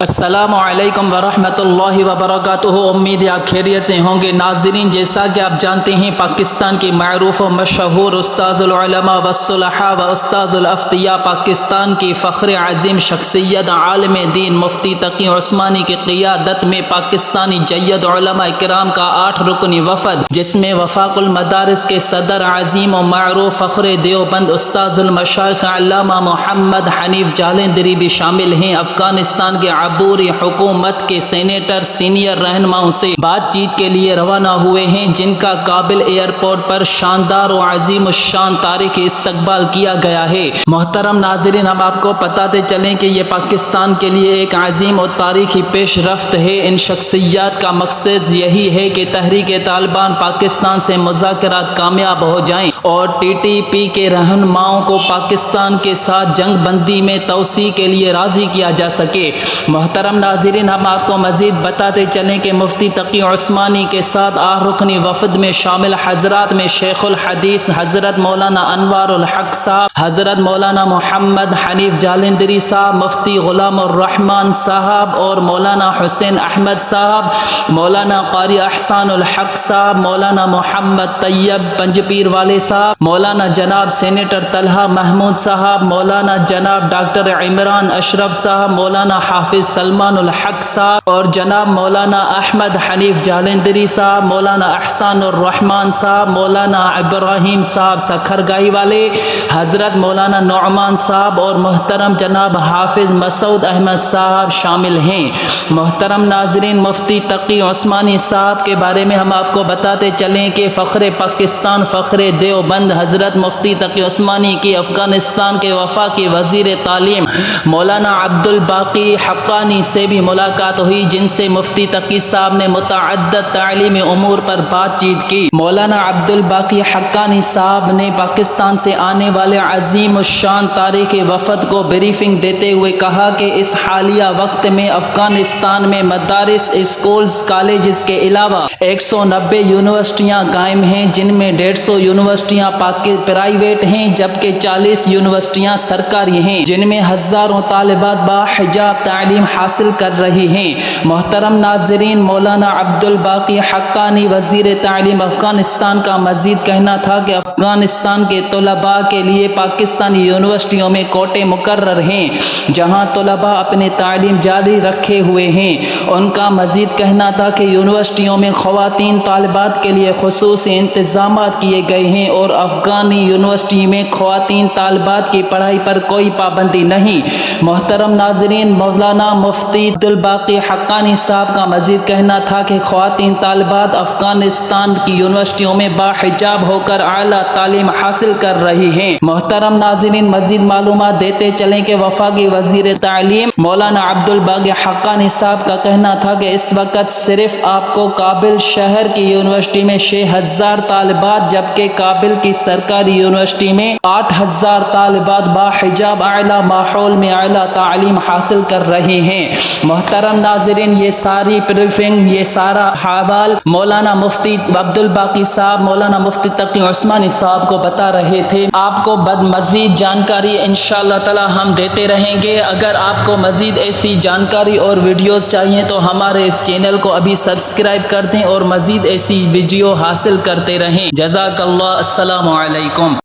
السلام علیکم ورحمۃ اللہ وبرکاتہ۔ امید ہے آپ خیریت سے ہوں گے۔ ناظرین، جیسا کہ آپ جانتے ہیں، پاکستان کے معروف و مشہور استاذ العلماء والصلحاء و استاذ الافتیاء، پاکستان کی فخر عظیم شخصیت عالم دین مفتی تقی عثمانی کی قیادت میں پاکستانی جید علماء کرام کا 8 رکنی وفد، جس میں وفاق المدارس کے صدر عظیم و معروف فخر دیوبند استاذ المشائخ علامہ محمد حنیف جالندری بھی شامل ہیں، افغانستان کے عبوری حکومت کے سینیٹر سینئر رہنماؤں سے بات چیت کے لیے روانہ ہوئے ہیں، جن کا کابل ایئرپورٹ پر شاندار و عظیم الشان تاریخی استقبال کیا گیا ہے۔ محترم ناظرین، ہم آپ کو بتاتے چلیں کہ یہ پاکستان کے لیے ایک عظیم اور تاریخی پیش رفت ہے۔ ان شخصیات کا مقصد یہی ہے کہ تحریک طالبان پاکستان سے مذاکرات کامیاب ہو جائیں اور ٹی ٹی پی کے رہنماؤں کو پاکستان کے ساتھ جنگ بندی میں توسیع کے لیے راضی کیا جا سکے۔ محترم ناظرین، ہم آپ کو مزید بتاتے چلیں کہ مفتی تقی عثمانی کے ساتھ 8 رکنی وفد میں شامل حضرات میں شیخ الحدیث حضرت مولانا انوار الحق صاحب، حضرت مولانا محمد حنیف جالندری صاحب، مفتی غلام الرحمن صاحب اور مولانا حسین احمد صاحب، مولانا قاری احسان الحق صاحب، مولانا محمد طیب پنجپیر والے صاحب، مولانا جناب سینیٹر طلحہ محمود صاحب، مولانا جناب ڈاکٹر عمران اشرف صاحب، مولانا حافظ سلمان الحق صاحب اور جناب مولانا احمد حنیف جالندری صاحب، مولانا احسان الرحمن صاحب، مولانا ابراہیم صاحب سکھرگائی والے، حضرت مولانا نعمان صاحب اور محترم جناب حافظ مسعود احمد صاحب شامل ہیں۔ محترم ناظرین، مفتی تقی عثمانی صاحب کے بارے میں ہم آپ کو بتاتے چلیں کہ فخر پاکستان، فخر دیوبند حضرت مفتی تقی عثمانی کی افغانستان کے وفاقی وزیر تعلیم مولانا عبدالباقی حقانی سے بھی ملاقات ہوئی، جن سے مفتی تقی صاحب نے متعدد تعلیمی امور پر بات چیت کی۔ مولانا عبدالباقی حقانی صاحب نے پاکستان سے آنے والے عظیم الشان تاریخی وفد کو بریفنگ دیتے ہوئے کہا کہ اس حالیہ وقت میں افغانستان میں مدارس، اسکولز، کالجز کے علاوہ 190 یونیورسٹیاں قائم ہیں، جن میں 150 یونیورسٹیاں پرائیویٹ ہیں جبکہ 40 یونیورسٹیاں سرکاری ہیں، جن میں ہزاروں طالبات باحجاب تعلیم حاصل کر رہی ہیں۔ محترم ناظرین، مولانا عبدالباقی حقانی وزیر تعلیم افغانستان کا مزید کہنا تھا کہ افغانستان کے طلباء کے لیے پاکستانی یونیورسٹیوں میں کوٹے مقرر ہیں، جہاں طلباء اپنی تعلیم جاری رکھے ہوئے ہیں۔ ان کا مزید کہنا تھا کہ یونیورسٹیوں میں خواتین طالبات کے لیے خصوصی انتظامات کیے گئے ہیں اور افغانی یونیورسٹی میں خواتین طالبات کی پڑھائی پر کوئی پابندی نہیں۔ محترم ناظرین، مولانا مفتی عبدالباقی حقانی صاحب کا مزید کہنا تھا کہ خواتین طالبات افغانستان کی یونیورسٹیوں میں باحجاب ہو کر اعلیٰ تعلیم حاصل کر رہی ہیں۔ محترم ناظرین، مزید معلومات دیتے چلیں کہ وفاقی وزیر تعلیم مولانا عبدالباقی حقانی صاحب کا کہنا تھا کہ اس وقت صرف آپ کو کابل شہر کی یونیورسٹی میں 6000 طالبات جبکہ کابل کی سرکاری یونیورسٹی میں 8000 طالبات باحجاب اعلیٰ ماحول میں اعلیٰ تعلیم حاصل کر رہی ہیں۔ محترم ناظرین، یہ ساری بریفنگ، یہ سارا حوال مولانا مفتی عبدالباقی صاحب مولانا مفتی تقی عثمانی صاحب کو بتا رہے تھے۔ آپ کو مزید جانکاری انشاءاللہ تعالی ہم دیتے رہیں گے۔ اگر آپ کو مزید ایسی جانکاری اور ویڈیوز چاہیے تو ہمارے اس چینل کو ابھی سبسکرائب کر دیں اور مزید ایسی ویڈیو حاصل کرتے رہیں۔ جزاک اللہ، السلام علیکم۔